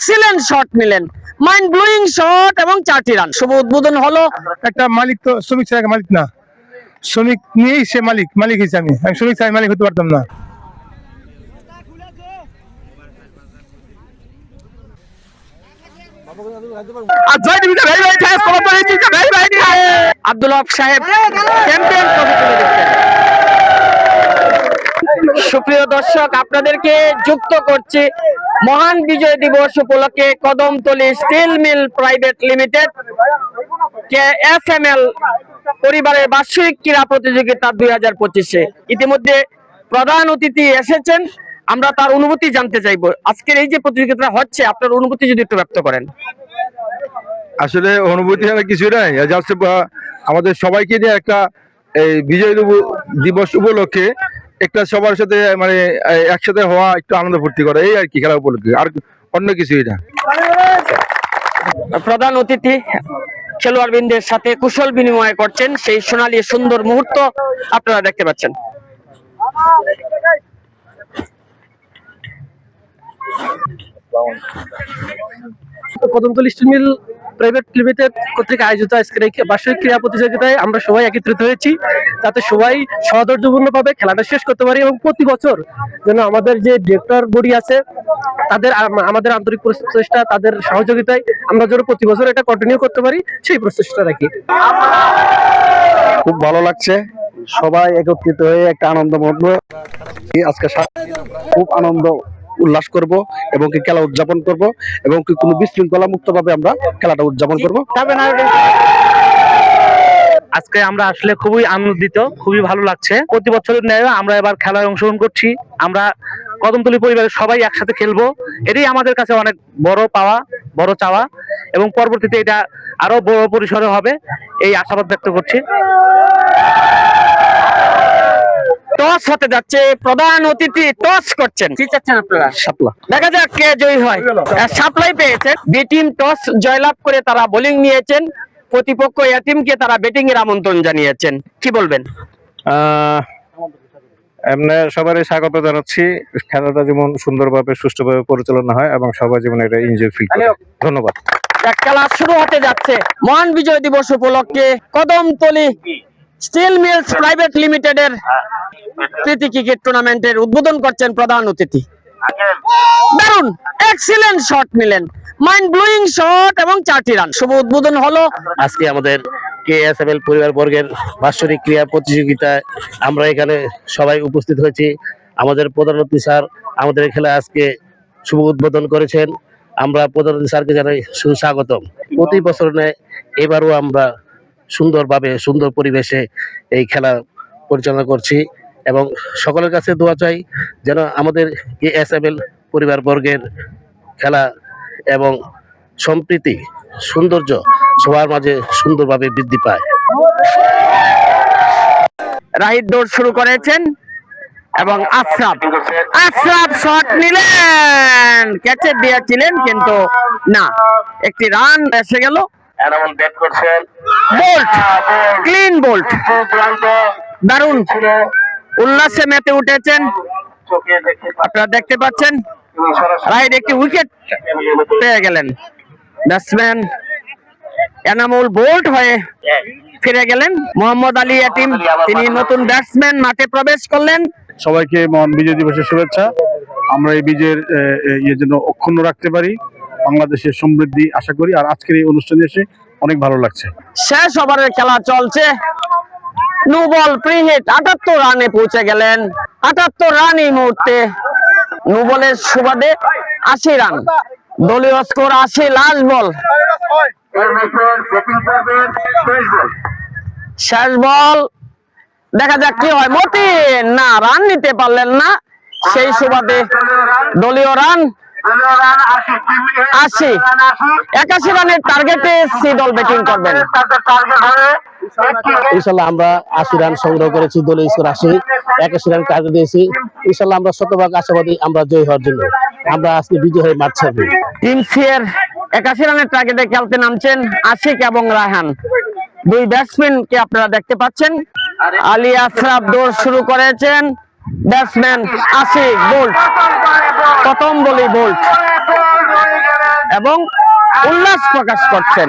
Excellent shot নিলেন, mind blowing shot এবং 4টি রান। শুভ উদ্বোধন হলো। একটা মালিক তো শ্রমিক ছাড়া মালিক না, শ্রমিক নিয়েই সে মালিক হয়েছে। আমি শ্রমিক ছাড়া মালিক হতে পারতাম না। আব্দুল হক সাহেব চ্যাম্পিয়ন ট্রফি তুলে দিচ্ছেন। সুপ্রিয় দর্শক, আপনাদেরকে যুক্ত করছি মহান বিজয় দিবস উপলক্ষে Kadamtali steel mill private limited KSML পরিবারের বার্ষিক ক্রীড়া প্রতিযোগিতা 2025-এ ইতিমধ্যে প্রধান অতিথি এসেছেন। আমরা তার অনুভূতি জানতে চাইবো। আজকের এই যে প্রতিযোগিতা হচ্ছে, আপনার অনুভূতি যদি একটু ব্যক্ত করেন। আসলে অনুভূতি কিছু নাই, আমাদের সবাইকে নিয়ে একটা এই বিজয় দিবস উপলক্ষে একটা সবার সাথে মানে একসাথে হওয়া, একটু আনন্দ ফুর্তি করা, এই আর কি খেলা উপলক্ষে, আর অন্য কিছুই না। প্রধান অতিথি খেলোয়াড়বৃন্দের সাথে কুশল বিনিময় করছেন, সেই সোনালী সুন্দর মুহূর্ত আপনারা দেখতে পাচ্ছেন। Kadamtali steel mill private limited কর্তৃক আয়োজিত আজকের এই বার্ষিক ক্রীড়া প্রতিযোগিতায় আমরা সবাই একত্রিত হয়েছি, যাতে সবাই সৌহার্দ্যপূর্ণভাবে খেলাটা শেষ করতে পারি এবং প্রতি বছর যেন আমাদের যে ডিরেক্টর বডি আছে তাদের আমাদের আন্তরিক প্রচেষ্টা, তাদের সহযোগিতায় আমরা যেন প্রতি বছর এটা কন্টিনিউ করতে পারি, সেই প্রচেষ্টা রাখি। খুব ভালো লাগছে, সবাই একত্রিত হয়ে একটা আনন্দমগ্ন আজকে খুব আনন্দ উল্লাস করব এবং কি খেলা উদযাপন করব এবং কি কোনো বিশৃঙ্খলা মুক্ত ভাবে আমরা খেলাটা উদযাপন করব। আজকে আমরা আসলে খুবই আনন্দিত, খুবই ভালো লাগছে। প্রতি বছরের ন্যায় আমরা এবার খেলায় অংশগ্রহণ করছি। আমরা কদমতলী পরিবারের সবাই একসাথে খেলবো, এটাই আমাদের কাছে অনেক বড় পাওয়া, বড় চাওয়া, এবং পরবর্তীতে এটা আরো বড় পরিসরে হবে এই আশাবাদ ব্যক্ত করছি। টস হতে যাচ্ছে, প্রধান অতিথি টস করছেন। কি চাচ্ছেন আপনারা? শাপলা। দেখা যাক কে জয়ী হয়। শাপলাই পেয়েছেন। বি টিম টস জয়লাভ করে তারা বোলিং নিয়েছেন, প্রতিপক্ষ এ টিমকে তারা ব্যাটিং এর আমন্ত্রণ জানিয়েছেন। কি বলবেন? এমনি সবারই স্বাগত জানাচ্ছি। খেলাটা যেমন সুন্দরভাবে সুষ্ঠুভাবে পরিচালনা হয় এবং সবাই যেমন এটা এনজয় ফিল করে। ধন্যবাদ। খেলা শুরু হতে যাচ্ছে। মহান বিজয় দিবস উপলক্ষে কদমতলী স্টিল মিলস প্রাইভেট লিমিটেডের প্রীতি ক্রিকেট টুর্নামেন্টের উদ্বোধন করছেন প্রধান অতিথি। দারুণ এক্সিলেন্ট শট নিলেন, মাইন্ড ব্লোয়িং শট এবং 4টি রান। শুভ উদ্বোধন হলো। আজকে আমাদের KSML পরিবার বর্গের বার্ষিক ক্রীড়া প্রতিযোগিতায় আমরা এখানে সবাই উপস্থিত হয়েছি। আমাদের প্রধান অতিথি স্যার আমাদের খেলা আজকে শুভ উদ্বোধন করেছেন। আমরা প্রধান অতিথি স্যারকে জানাই সুস্বাগতম। প্রতি বছর ন্যায় এবারও আমরা সুন্দরভাবে সুন্দর পরিবেশে এই খেলা পরিচালনা করছি এবং সকলের কাছে দোয়া চাই যেন আমাদের KSML পরিবার বর্গের খেলা এবং সম্প্রীতি সৌন্দর্য সবার মাঝে সুন্দরভাবে বৃদ্ধি পায়। রাহিদ দৌড় শুরু করেছেন এবং আশরাফ শট নিলেন, ক্যাচে দিয়েছিলেন কিন্তু না, একটি রান এসে গেল। বোল্ট, ক্লিন বোল্ট, দারুণ উল্লাসে মেতে উঠেছেন। আপনারা দেখতে পাচ্ছেন রাহিদ একটি উইকেট পেয়ে গেলেন। ব্যাটসম্যান এনামুল বোল্ট হয়ে ফিরে গেলেন। মোহাম্মদ আলী এটিম, তিনি নতুন ব্যাটসম্যান, মাঠে প্রবেশ করলেন। সবাইকে মহান বিজয় দিবসের শুভেচ্ছা। আমরা এই বিজয়ের জন্য অক্ষুণ্ণ রাখতে পারি, বাংলাদেশের সমৃদ্ধি আশা করি। আর আজকের এই অনুষ্ঠানে এসে অনেক ভালো লাগছে। শেষ ওভারের খেলা চলছে। নো বল ফ্রি হিট, 78 রানে পৌঁছে গেলেন। 78 রান এই মুহূর্তে। নো বলের সুবাদে 80 রান, দলীয় স্কোর 80। লাস্ট বল, শেষ বল, দেখা যাক কি হয়। মতিন না, রান নিতে পারলেন না, সেই সুবাদে দলীয় রান 80। 81 রানের টার্গেটে সি দল ব্যাটিং করবেন। ইনশাল্লাহ আমরা 80 রান সংগ্রহ করেছি, দলীয় স্কোর 80, 81 রান টার্গেট দিয়েছি। ইনশাল্লাহ আমরা শতভাগ আশাবাদী আমরা জয় হওয়ার জন্য। আমরা আজকে বিজয় হয়ে মাঠ ছাড়বো। টিম সি এর 81 রানের টার্গেটে খেলতে নামছেন আশিক এবং রায়হান, দুই ব্যাটসম্যানকে আপনারা দেখতে পাচ্ছেন। আলী আশরাফ দৌড় শুরু করেছেন। ব্যাটসম্যান আশিক বোল্ট, প্রথম বলেই বোল্ট। এবং উল্লাস প্রকাশ করছেন।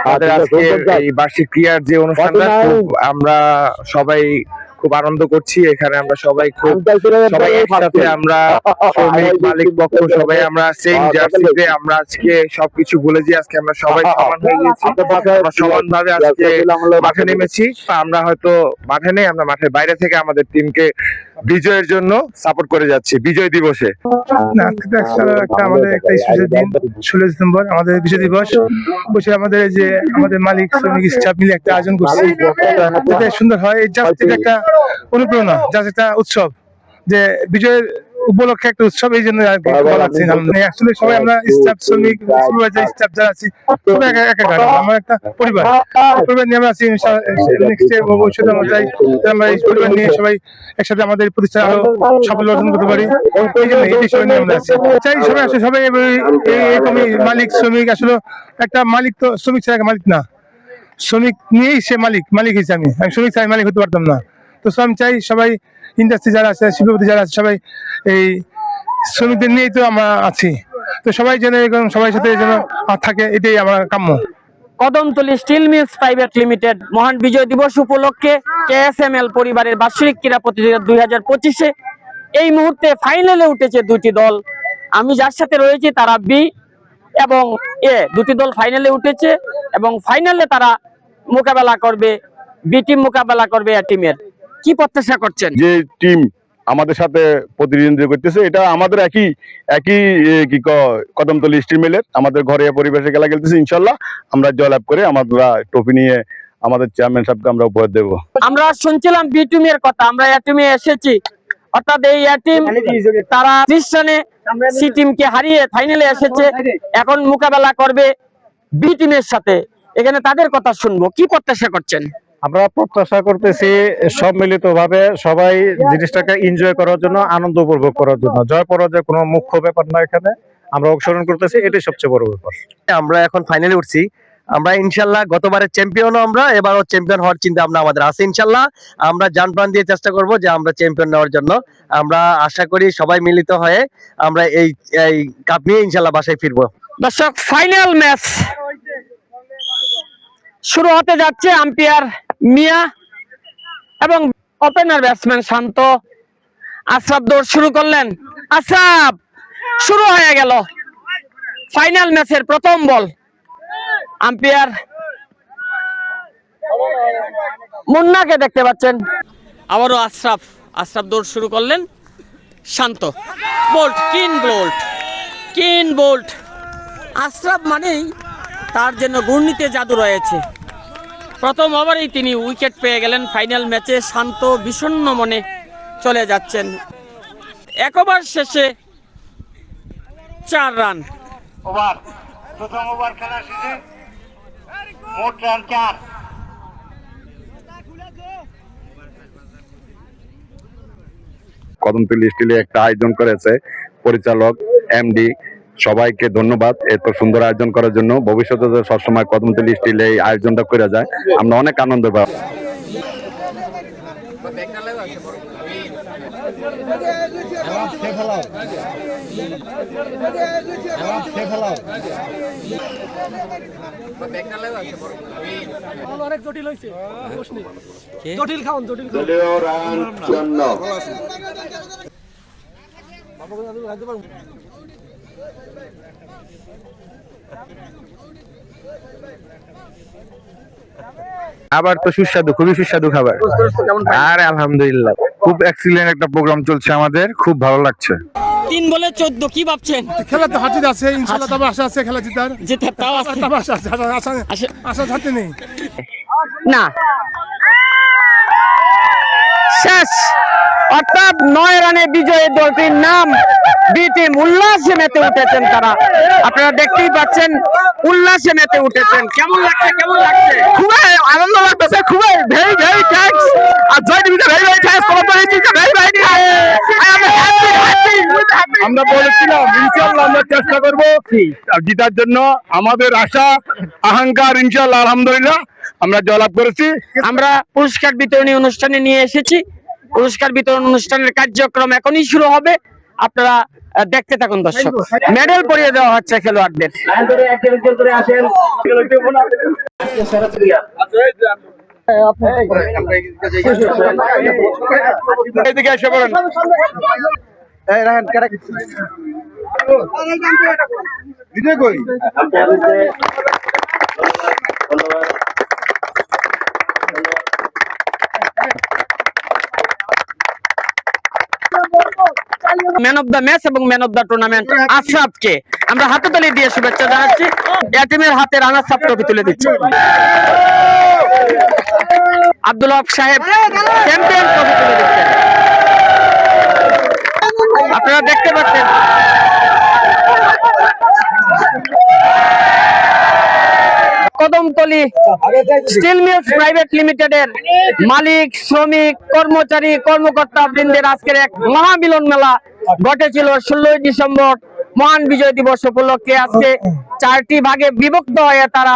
আমাদের আজকে এই বার্ষিক ক্রীড়ার যে অনুষ্ঠানটা আমরা সবাই খুব আনন্দ করছি। এখানে আমরা সবাই একসাথে আমরা শ্রমিক মালিক পক্ষ সবাই আমরা সেম জার্সিতে আমরা আজকে সবকিছু ভুলে যে আজকে আমরা সবাই সমান হয়ে গেছি। আমরা সমানভাবে আজকে মাঠে নেমেছি। আমরা হয়তো মাঠে নেই, আমরা মাঠের বাইরে থেকে আমাদের টিমকে বিজয়ের জন্য সাপোর্ট করে যাচ্ছি বিজয় দিবসে। না, আজকে তো একটা আমাদের একটা স্পেশাল দিন, 16 ডিসেম্বর আমাদের বিজয় দিবস। বসে আমাদের যে আমাদের মালিক শ্রমিক স্টাফ মিলে একটা আয়োজন করছি, যাতে সুন্দর হয়। এই জাস্ট এটা একটা অনুপ্রেরণা, জাস্ট একটা উৎসব, যে বিজয়ের উপলক্ষে একটা উৎসব, এই জন্য আর কি ভালো লাগছে। আসলে সবাই আমরা স্টাফ শ্রমিক সুপারভাইজার স্টাফ যারা আছি সবাই একা আমরা একটা পরিবার নিয়ে আমরা আছি। নেক্সট ভবিষ্যতে আমরা চাই আমরা এই পরিবার নিয়ে সবাই একসাথে আমাদের প্রতিষ্ঠান আরো সাফল্য অর্জন করতে পারি। এই জন্য এই বিষয় নিয়ে আমরা আছি, চাই সবাই আসলে সবাই এরকমই মালিক শ্রমিক। আসলে একটা মালিক তো শ্রমিক ছাড়া মালিক না, শ্রমিক নিয়েই সে মালিক হিসেবে আমি শ্রমিক ছাড়া মালিক হতে পারতাম না। তো আমি চাই সবাই ইন্ডাস্ট্রি যারা আছে, শিল্পপতি যারা আছে, সবাই এই শ্রমিকদের নিয়েই তো আমরা আছি। তো সবাই যেন সবাই সাথে যেন থাকে, এটাই আমার কাম্য। Kadamtali steel mills private limited মহান বিজয় দিবস উপলক্ষে কেএসএমএল পরিবারের বার্ষিক ক্রীড়া প্রতিযোগিতা 2025-এ এই মুহূর্তে ফাইনালে উঠেছে দুটি দল। আমি যার সাথে রয়েছি তারা বি এবং এ, দুটি দল ফাইনালে উঠেছে এবং ফাইনালে তারা মোকাবেলা করবে, বি টিম মোকাবেলা করবে এ টিমের। কি প্রত্যাশা করছেন? যে টিম আমাদের সাথে প্রতিদ্বন্দ্বিতা করতেছে, এটা আমাদের একই কদমতলী স্টিল মিলের আমাদের ঘরে পরিবেশে খেলা খেলতেছে। ইনশাল্লাহ আমরা জয়লাভ করে আমরা ট্রফি নিয়ে আমাদের চেয়ারম্যান সাহেবকে আমরা উপহার দেবো। আমরা শুনছিলাম বি টিমের কথা, আমরা এ টিমে এসেছি, অর্থাৎ এই এ টিম তারা 30 রানে সি টিমকে হারিয়ে ফাইনালে এসেছে, এখন মোকাবেলা করবে বি টিমের সাথে। এখানে তাদের কথা শুনবো, কি প্রত্যাশা করছেন? আমরা প্রত্যাশা করতেছি সম্মিলিত ভাবে সবাই জিনিসটাকে এনজয় করার জন্য, আনন্দ উপভোগ করার জন্য। জয় পরাজয় কোনো মুখ্য ব্যাপার না, এখানে আমরা অংশগ্রহণ করতেছি, এটাই সবচেয়ে বড় ব্যাপার। আমরা এখন ফাইনালে উঠছি, আমরা ইনশাল্লাহ গতবারের চ্যাম্পিয়নও আমরা, এবারও চ্যাম্পিয়ন হওয়ার চিন্তা ভাবনা আমাদের আছে। ইনশাল্লাহ আমরা জান প্রাণ দিয়ে চেষ্টা করব যে আমরা চ্যাম্পিয়ন নেওয়ার জন্য। আমরা আশা করি সবাই মিলিত হয়ে আমরা এই কাপ নিয়ে ইনশাল্লাহ বাসায় ফিরবো। দর্শক, ফাইনাল ম্যাচ শুরু হতে যাচ্ছে। আম্পায়ার মিয়া এবং ওপেনার ব্যাটসম্যান শান্ত। আশরাফ দৌড় শুরু করলেন, আশরাফ শুরু হয়ে গেল ফাইনাল ম্যাচের প্রথম বল। আম্পায়ার মুন্নাকে দেখতে পাচ্ছেন, আবারও আশরাফ দৌড় শুরু করলেন, শান্ত বোল্ট, কিন বোল্ট। আশরাফ মানেই তার জন্য ঘূর্ণিতে জাদু রয়েছে। প্রথম ওভারেই তিনি উইকেট পেয়ে গেলেন। ফাইনাল ম্যাচে শান্ত বিষণ্ণ মনে চলে যাচ্ছেন। এক ওভার শেষে 4 রান। প্রথম ওভার খেলা শেষে মোট রান 4। কদমতলী স্টিলে একটা আয়োজন করেছে পরিচালক, এমডি, সবাইকে ধন্যবাদ এত সুন্দর আয়োজন করার জন্য। ভবিষ্যতে সবসময় কদমতলী স্টিলে এই আয়োজনটা করে যায়, আমরা অনেক আনন্দ পাই। দলীয় রান 54। আবার তো সুস্বাদু, খুবই সুস্বাদু খাবার। আর আলহামদুলিল্লাহ খুব এক্সিলেন্ট একটা প্রোগ্রাম চলছে আমাদের, খুব ভালো লাগছে। 3 বলে 14, কি ভাবছেন? খেলা তো হাতে আছে, ইনশাআল্লাহ তবে আশা আছে খেলা জিতার, তাও আছে। আশা হাতে নেই না, শেষ। অর্থাৎ 9 রানে বিজয়ী দলটির নাম বি টিম। উল্লাসে মেতে উঠেছেন তারা, আপনারা দেখতেই পাচ্ছেন, উল্লাসে মেতে উঠেছেন। কেমন লাগছে? খুবই আনন্দ লাগতেছে, খুবই ভেরি ভেরি থ্যাঙ্কস। আর জয় দিবিতে ভেরি ভেরি থ্যাঙ্কস। আমরা বলেছিলাম ইনশাআল্লাহ আমরা চেষ্টা করব জিতার জন্য। আমাদের আশা আহংকার ইনশাআল্লাহ আলহামদুলিল্লাহ আমরা জয়লাভ করেছি। আমরা পুরস্কার বিতরণী অনুষ্ঠানে নিয়ে এসেছি। পুরস্কার বিতরণ অনুষ্ঠানের কার্যক্রম এখনই শুরু হবে। আপনারা দেখতে থাকুন দর্শক। মেডেল পরিয়ে দেওয়া হচ্ছে খেলোয়াড়দের। এদিকে এসে পড়েন। ম্যান অফ দ্য ম্যাচ এবং ম্যান অফ দ্য টুর্নামেন্ট আশরাফকে আমরা হাততালি দিয়ে শুভেচ্ছা জানাচ্ছি। এ টিমের হাতে রানার্স আপ ট্রফি তুলে দিচ্ছে। আব্দুল হক সাহেব চ্যাম্পিয়ন ট্রফি তুলে দিচ্ছেন। আপনারা দেখতে পাচ্ছেন কদমতলী স্টিল মিলস প্রাইভেট লিমিটেডের মালিক, শ্রমিক, কর্মচারী, কর্মকর্তা বৃন্দের আজকের এক মহামিলন মেলা ঘটেছিল 16 ডিসেম্বর মহান বিজয় দিবস উপলক্ষে। আজকে 4টি ভাগে বিভক্ত হয়ে তারা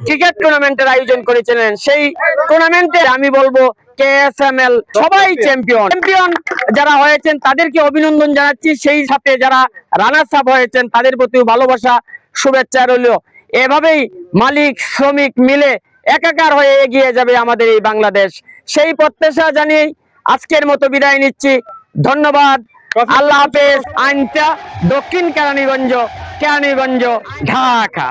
ক্রিকেট টুর্নামেন্টের আয়োজন করেছিলেন। সেই টুর্নামেন্টে আমি বলবো KSML সবাই চ্যাম্পিয়ন যারা হয়েছেন তাদেরকে অভিনন্দন জানাচ্ছি। সেই সাথে যারা রানার্স আপ হয়েছেন তাদের প্রতি ভালোবাসা শুভেচ্ছা রইল। এভাবেই মালিক শ্রমিক মিলে একাকার হয়ে এগিয়ে যাবে আমাদের এই বাংলাদেশ, সেই প্রত্যাশা জানিয়ে আজকের মতো বিদায় নিচ্ছি। ধন্যবাদ, আল্লাহ হাফেজ। আইনটা দক্ষিণ কেরানীগঞ্জ, ঢাকা।